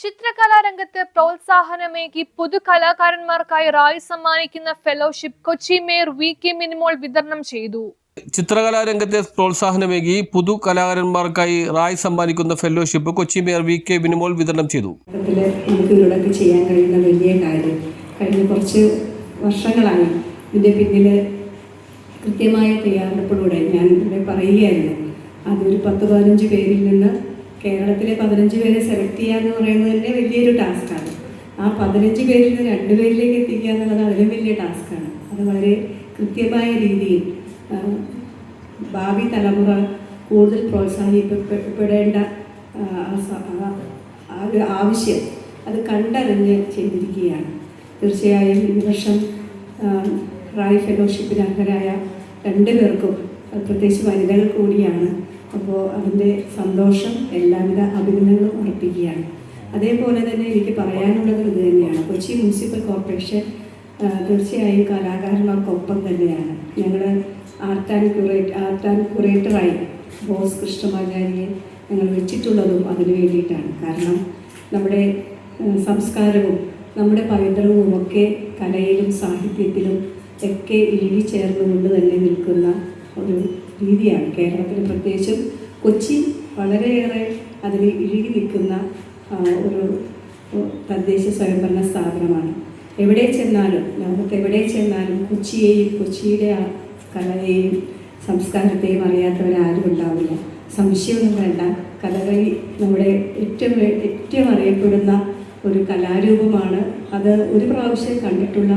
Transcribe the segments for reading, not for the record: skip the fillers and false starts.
ചിത്രകലാരംഗത്ത് പ്രോത്സാഹനമേകി പുതുകലാകാരന്മാർക്കായി റായ് സമ്മാനിക്കുന്ന fellowship Kochi mayor VK. Minimol വിതരണം ചെയ്തു. ചിത്രകലാരംഗത്തെ പ്രോത്സാഹനമേകി പുതുകലാകാരന്മാർക്കായി റായ് സമ്മാനിക്കുന്ന fellowship Kochi mayor VK. Minimol വിതരണം ചെയ്തു. നമുക്ക് ചെയ്യാൻ കഴിയുന്ന വലിയ കാര്യം കഴിഞ്ഞ കുറച്ച് വർഷങ്ങളായി ഇതിൻ്റെ പിന്നിൽ കൃത്യമായ തയ്യാറെടുപ്പിലൂടെ ഞാൻ ഇവിടെ പറയുകയായിരുന്നു. അതൊരു 10-15 പേരിൽ നിന്ന് കേരളത്തിലെ 15 പേരെ സെലക്ട് ചെയ്യുക എന്ന് പറയുന്നത് തന്നെ വലിയൊരു ടാസ്ക്കാണ്. ആ 15 പേരിൽ നിന്ന് 2 പേരിലേക്ക് എത്തിക്കുക എന്നുള്ളത് അതിലും വലിയ ടാസ്ക്കാണ്. അത് വളരെ കൃത്യമായ രീതിയിൽ ഭാവി തലമുറ കൂടുതൽ പ്രോത്സാഹിപ്പിക്കപ്പെടേണ്ട ആവശ്യം അത് കണ്ടറിഞ്ഞ് ചെയ്തിരിക്കുകയാണ്. തീർച്ചയായും ഈ വർഷം റായ് ഫെലോഷിപ്പിന് അർഹരായ 2 പേർക്കും പ്രത്യേകിച്ച് വനിതകൾ കൂടിയാണ്. അപ്പോൾ അതിൻ്റെ സന്തോഷം എല്ലാവിധ അഭിനന്ദനങ്ങളും അർപ്പിക്കുകയാണ്. അതേപോലെ തന്നെ എനിക്ക് പറയാനുള്ളത് ഇത് തന്നെയാണ്. കൊച്ചി മുനിസിപ്പൽ കോർപ്പറേഷൻ തീർച്ചയായും കലാകാരന്മാർക്കൊപ്പം തന്നെയാണ്. ഞങ്ങൾ ആർട്ട് ആൻഡ് ക്യൂറേറ്ററായി ബോസ് കൃഷ്ണമാചാരിയെ ഞങ്ങൾ വെച്ചിട്ടുള്ളതും അതിനു വേണ്ടിയിട്ടാണ്. കാരണം നമ്മുടെ സംസ്കാരവും നമ്മുടെ പൈതൃകവും ഒക്കെ കലയിലും സാഹിത്യത്തിലും ഒക്കെ ഇഴുകി ചേർന്നുകൊണ്ട് തന്നെ നിൽക്കുന്ന ഒരു രീതിയാണ്. കേരളത്തിൽ പ്രത്യേകിച്ചും കൊച്ചി വളരെയേറെ അതിൽ ഇഴുകി നിൽക്കുന്ന ഒരു തദ്ദേശ സ്വയംഭരണ സ്ഥാപനമാണ്. എവിടെ ചെന്നാലും ലോകത്ത് എവിടെ ചെന്നാലും കൊച്ചിയെയും കൊച്ചിയുടെ ആ കലയെയും സംസ്കാരത്തെയും അറിയാത്തവരാരും ഉണ്ടാവില്ല. സംശയമൊന്നും വേണ്ട. കഥകളി നമ്മുടെ ഏറ്റവും അറിയപ്പെടുന്ന ഒരു കലാരൂപമാണ്. അത് ഒരു പ്രാവശ്യം കണ്ടിട്ടുള്ള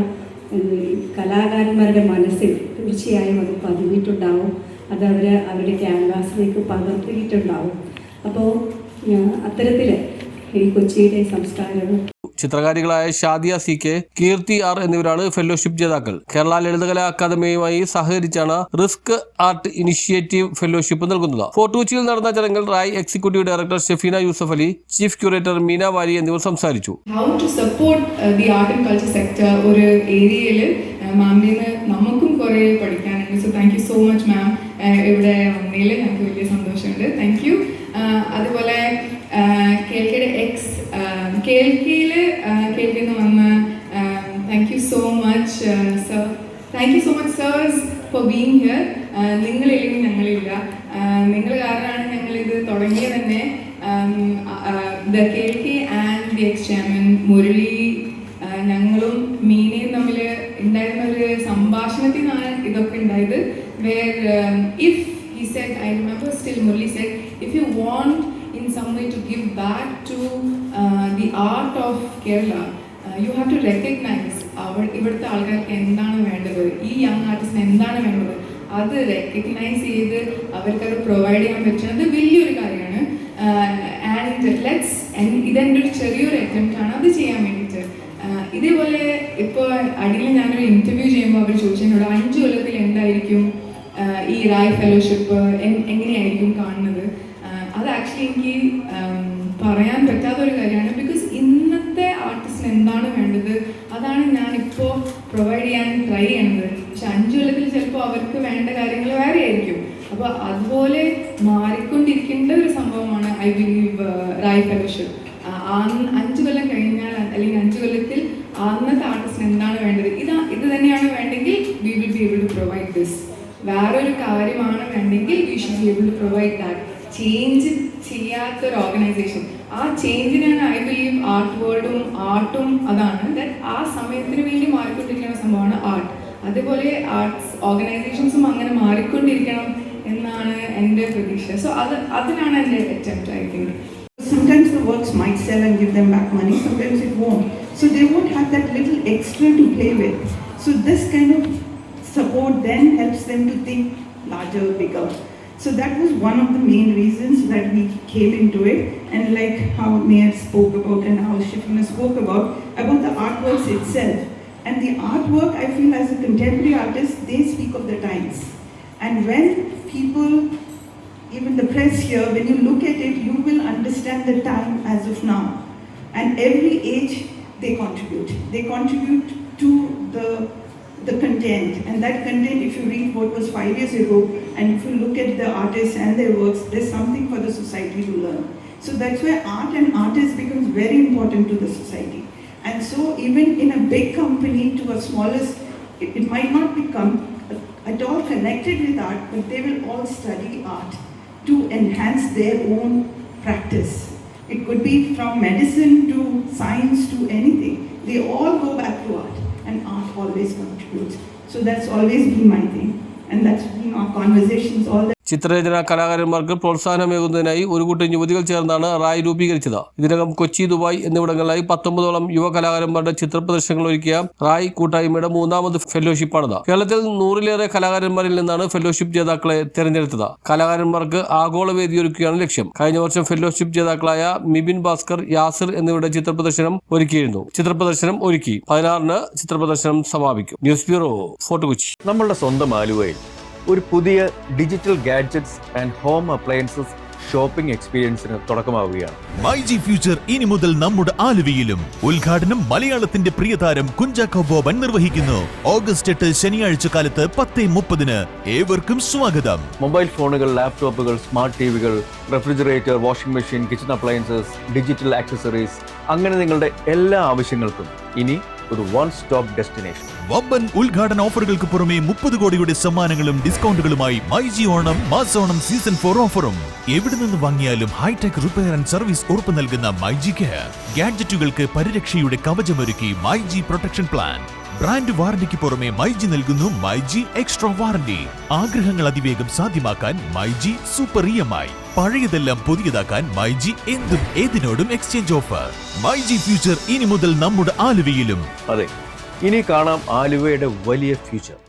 കലാകാരന്മാരുടെ മനസ്സിൽ തീർച്ചയായും അത് പതിഞ്ഞിട്ടുണ്ടാവും. അത് അവരുടെ ക്യാൻവാസിലേക്ക് പകർത്തിയിട്ടുണ്ടാവും. അപ്പോൾ അത്തരത്തിൽ ഈ കൊച്ചിയുടെ സംസ്കാരവും. ചിത്രകാരികളായ ഷാദിയ C.K, കീർത്തി R എന്നിവരാണ് ഫെലോഷിപ്പ് ജേതാക്കൾ. കേരള ലളിതകലാ അക്കാദമിയുമായി സഹകരിച്ചാണ് റിസ്ക് ആർട്ട് ഇനിഷ്യേറ്റീവ് ഫെലോഷിപ്പ് നൽകുന്നത്. ഫോർട്ട് കൊച്ചിയിൽ നടന്ന ചടങ്ങിൽ RAI executive director Shefina Yusuf Ali, chief curator Meena Vari എന്നിവർ സംസാരിച്ചു. How to support the art and culture sector ഒരു ഏരിയയിൽ മാമിന് നമുക്കും കുറേ പഠിക്കാനുണ്ട്. So thank you so much ma'am. ഇവിടെ വന്നതിൽ ഞങ്ങൾക്ക് വലിയ സന്തോഷമുണ്ട്. Thank you. അതുപോലെ കേൽക്കയുടെ കേൽക്കയിൽ വന്ന thank you so much sir. Thank you so much sirs for being here. നിങ്ങളില്ലെങ്കിൽ ഞങ്ങളില്ല. നിങ്ങൾ കാരണമാണ് ഞങ്ങളിത് തുടങ്ങിയത് തന്നെ. ദ കേൽക്കി and the ex chairman Murali, ഞങ്ങളും മീനയും തമ്മിൽ ഉണ്ടായിരുന്ന ഒരു സംഭാഷണത്തിൽ നിന്നാണ് ഇതൊക്കെ ഉണ്ടായത്. Where if he said, I remember still Murli said, if you want in some way to give back to the art of Kerala, you have to recognize ഇവിടുത്തെ ആൾക്കാർക്ക് എന്താണ് വേണ്ടത്, ഈ യങ് ആർട്ടിസ്റ്റിന് എന്താണ് വേണ്ടത്, അത് റെക്കഗ്നൈസ് ചെയ്ത് അവർക്കത് പ്രൊവൈഡ് ചെയ്യാൻ പറ്റുന്നത് വലിയൊരു കാര്യമാണ്. ഇതെൻ്റെ ഒരു ചെറിയൊരു അറ്റംപ്റ്റ് ആണ് അത് ചെയ്യാൻ വേണ്ടിയിട്ട്. ഇതേപോലെ ഇപ്പോൾ അടിയിൽ ഞാനൊരു ഇൻ്റർവ്യൂ ചെയ്യുമ്പോൾ അവർ ചോദിച്ചു എന്നോട് 5 കൊല്ലത്തിൽ എന്തായിരിക്കും ഈ റായ് ഫെലോഷിപ്പ് എങ്ങനെയായിരിക്കും കാണുന്നത്. അത് ആക്ച്വലി എനിക്ക് പറയാൻ പറ്റാത്തൊരു കാര്യമാണ്. ബിക്കോസ് ഇന്നത്തെ ആർട്ടിസ്റ്റിന് എന്താണ് വേണ്ടത് അതാണ് ഞാനിപ്പോൾ പ്രൊവൈഡ് ചെയ്യാൻ ട്രൈ ചെയ്യുന്നത്. പക്ഷെ 5 കൊല്ലത്തിൽ ചിലപ്പോൾ അവർക്ക് വേണ്ട കാര്യങ്ങൾ വേറെ ആയിരിക്കും. അപ്പോൾ അതുപോലെ മാറിക്കൊണ്ടിരിക്കേണ്ട ഒരു സംഭവമാണ് ഐ ബിലീവ് റായ് ഫെലോഷിപ്പ്. 5 കൊല്ലം കഴിഞ്ഞാൽ അല്ലെങ്കിൽ 5 കൊല്ലത്തിൽ അന്നത്തെ ആർട്ടിസ്റ്റിന് എന്താണ് വേണ്ടത്, ഇത് തന്നെയാണ് വേണ്ടെങ്കിൽ we will be able to provide this. വേറൊരു കാര്യമാണ് വേണ്ടെങ്കിൽ we should be able to provide that. Change ചെയ്യാത്തൊരു ഓർഗനൈസേഷൻ, ആ ചേഞ്ചിനാണ് ഐ ബിലീവ് ആർട്ട് വേൾഡും ആർട്ടും അതാണ്. ദാറ്റ് ആ സമയത്തിന് വേണ്ടി മാറിക്കൊണ്ടിരിക്കുന്ന സംഭവമാണ് ആർട്ട്. അതേപോലെ ആർട്സ് ഓർഗനൈസേഷൻസും അങ്ങനെ മാറിക്കൊണ്ടിരിക്കണം എന്നാണ് എൻ്റെ പ്രതീക്ഷ. സോ അതിനാണ് എൻ്റെ attempt. I think sometimes the works might sell and give them back money, sometimes it won't. So they won't have that little extra to play with. So this kind of support then helps them to think larger, bigger. So that was one of the main reasons that we came into it. And like how Mayor spoke about and how Shifina spoke about the artworks itself. And the artwork, I feel as a contemporary artist, they speak of the times. And when people, even the press here, when you look at it, you will understand the time as of now. And every age they contribute. They contribute to the content. And that content, if you read what was 5 years ago, and if you look at the artists and their works, there's something for the society to learn. So that's where art and artists becomes very important to the society. And so even in a big company to a smallest, it might not become at all connected with art, but they will all study art to enhance their own practice. It could be from medicine to science to anything. They all go back to art, and art always contributes. So that's always been my thing, and that's been our conversations all the ചിത്രരചന കലാകാരന്മാർക്ക് പ്രോത്സാഹനമേകുന്നതിനായി ഒരു കൂട്ടം യുവതികൾ ചേർന്നാണ് റായ് രൂപീകരിച്ചത്. ഇതിനകം Kochi, Dubai എന്നിവിടങ്ങളിലായി 19ഓളം യുവ കലാകാരന്മാരുടെ ചിത്ര പ്രദർശനങ്ങൾ ഒരുക്കിയ റായ് കൂട്ടായ്മയുടെ 3ാമത് ഫെലോഷിപ്പാണിത്. കേരളത്തിൽ 100ലേറെ കലാകാരന്മാരിൽ നിന്നാണ് ഫെലോഷിപ്പ് ജേതാക്കളെ തെരഞ്ഞെടുത്തത്. കലാകാരന്മാർക്ക് ആഗോള വേദിയൊരുക്കുകയാണ് ലക്ഷ്യം. കഴിഞ്ഞ വർഷം ഫെലോഷിപ്പ് ജേതാക്കളായ മിബിൻ ഭാസ്കർ, യാസിർ എന്നിവരുടെ ചിത്ര പ്രദർശനം ഒരുക്കിയിരുന്നു. ചിത്രപ്രദർശനം ഒരുക്കി 16-ന് ചിത്രപ്രദർശനം സമാപിക്കും. News bureau, Fort Kochi. നമ്മളുടെ സ്വന്തം ആലുവയിൽ ഒരു പുതിയ digital gadgets and home appliances shopping എക്സ്പീരിയൻസിന് തുടക്കമാവുകയാണ്. മൈജി ഫ്യൂച്ചർ ഇനി മുതൽ നമ്മുടെ ആലുവയിലും. ഉദ്ഘാടനം മലയാളത്തിന്റെ പ്രിയതാരം കുഞ്ചാക്കോ ബോബൻ നിർവഹിക്കുന്നു. ഓഗസ്റ്റ് 8 ശനിയാഴ്ച കാലത്ത് 10:30. ഏവർക്കും സ്വാഗതം. മൊബൈൽ ഫോണുകൾ, ലാപ്ടോപ്പുകൾ, സ്മാർട്ട് ടിവികൾ, refrigerator, washing machine, kitchen appliances, digital accessories, അങ്ങനെ നിങ്ങളുടെ എല്ലാ ആവശ്യങ്ങൾക്കും ഇനി ഒരു വൺ സ്റ്റോപ്പ് ഡെസ്റ്റിനേഷൻ. വമ്പൻ ഉദ്ഘാടന ഓഫറുകൾക്ക് പുറമെ 30 കോടിയുടെ സമ്മാനങ്ങളും ഡിസ്കൗണ്ടുകളുമായി മൈജി ഓണം, മാസോണം സീസൺ 4 ഓഫറും. എവിടെ നിന്ന് വാങ്ങിയാലും ഹൈടെക് റിപ്പയർ ആൻഡ് സർവീസ് ഉറപ്പ് നൽകുന്ന മൈജി കെയർ. ഗാഡ്ജറ്റുകൾക്ക് പരിരക്ഷയുടെ കവചമൊരുക്കി മൈജി പ്രൊട്ടക്ഷൻ പ്ലാൻ. ബ്രാൻഡ് വാറന്റിക്ക് പുറമെ മൈജി നൽകുന്നു മൈജി എക്സ്ട്രാ വാറന്റി. ആഗ്രഹങ്ങൾ അതിവേഗം സാധ്യമാക്കാൻ മൈജി സൂപ്പർ EMI. പഴയതെല്ലാം പുതിയതാക്കാൻ മൈജി എന്തും ഏതിനോടും എക്സ്ചേഞ്ച് ഓഫർ. മൈജി ഫ്യൂച്ചർ ഇനി മുതൽ നമ്മുടെ ആലുവയിലും. അതെ, ഇനി കാണാം ആലുവയുടെ വലിയ ഫ്യൂച്ചർ.